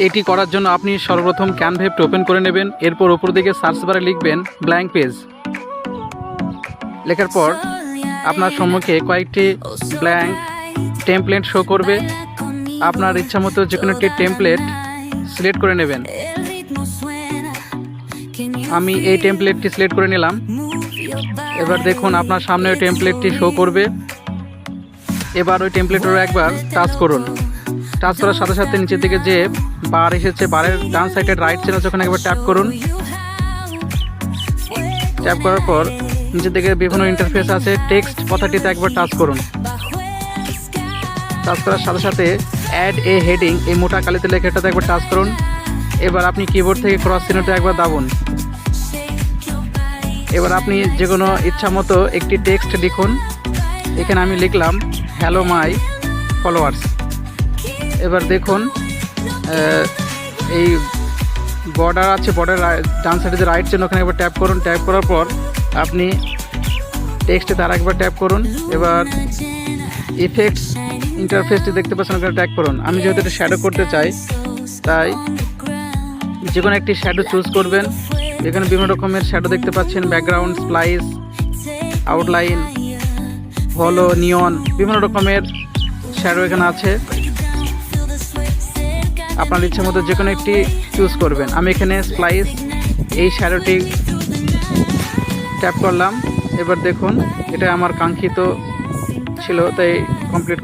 এটি করার জন্য আপনি সর্বপ্রথম ক্যানভা অ্যাপটি ওপেন করে নেবেন। এরপর উপর দিকে সার্চ বারে লিখবেন ব্ল্যাঙ্ক পেজ। লেখার পর আপনার সম্মুখে কয়েকটি ব্ল্যাঙ্ক টেমপ্লেট শো করবে। আপনার ইচ্ছা মতো যে কোনো একটি টেমপ্লেট সিলেক্ট করে নেবেন। আমি এই টেমপ্লেটটি সিলেক্ট করে নিলাম। এবার দেখুন আপনার সামনে ওই টেমপ্লেটটি শো করবে। এবার ওই টেমপ্লেটের একবার টাচ করুন। টাচ করার সাথে সাথে নিচের দিকে যে বার এসেছে, বারের ডান সাইডের রাইট চিহ্ন আছে, ওখানে একবার ট্যাপ করুন। ট্যাপ করার পর নিচের দিকে বিভিন্ন ইন্টারফেস আছে, টেক্সট কথাটিতে একবার টাচ করুন। টাচ করার সাথে সাথে অ্যাড এ হেডিং, এই মোটা কালিতে লেখাটাতে একবার টাচ করুন। এবার আপনি কিবোর্ড থেকে ক্রস চিহ্নটা একবার দাবুন। এবার আপনি যে কোনো ইচ্ছা মতো একটি টেক্সট লিখুন। এখানে আমি লিখলাম হ্যালো মাই ফলোয়ার্স। এবার দেখুন এই বর্ডার আছে, বর্ডার ডান সাইডে যে রাইট চিহ্ন, ওখানে একবার ট্যাপ করুন। ট্যাপ করার পর আপনি টেক্সটে তার একবার ট্যাপ করুন। এবার ইফেক্টস ইন্টারফেসটি দেখতে পাচ্ছেন, ওখানে ট্যাপ করুন। আমি যেহেতু এটা শ্যাডো করতে চাই, তাই যে কোনো একটি শ্যাডো চুজ করবেন। এখানে বিভিন্ন রকমের শ্যাডো দেখতে পাচ্ছেন, ব্যাকগ্রাউন্ড, স্প্লাইস, আউটলাইন, হলো, নিয়ন, বিভিন্ন রকমের শ্যাডো এখানে আছে। আপনার ইচ্ছা মতো যে কোনো একটি চুজ করবেন। আমি এখানে স্প্লাইস এই শ্যাডোটি ট্যাপ করলাম। এবার দেখুন এটা আমার কাঙ্ক্ষিত ছিল, তাই কমপ্লিট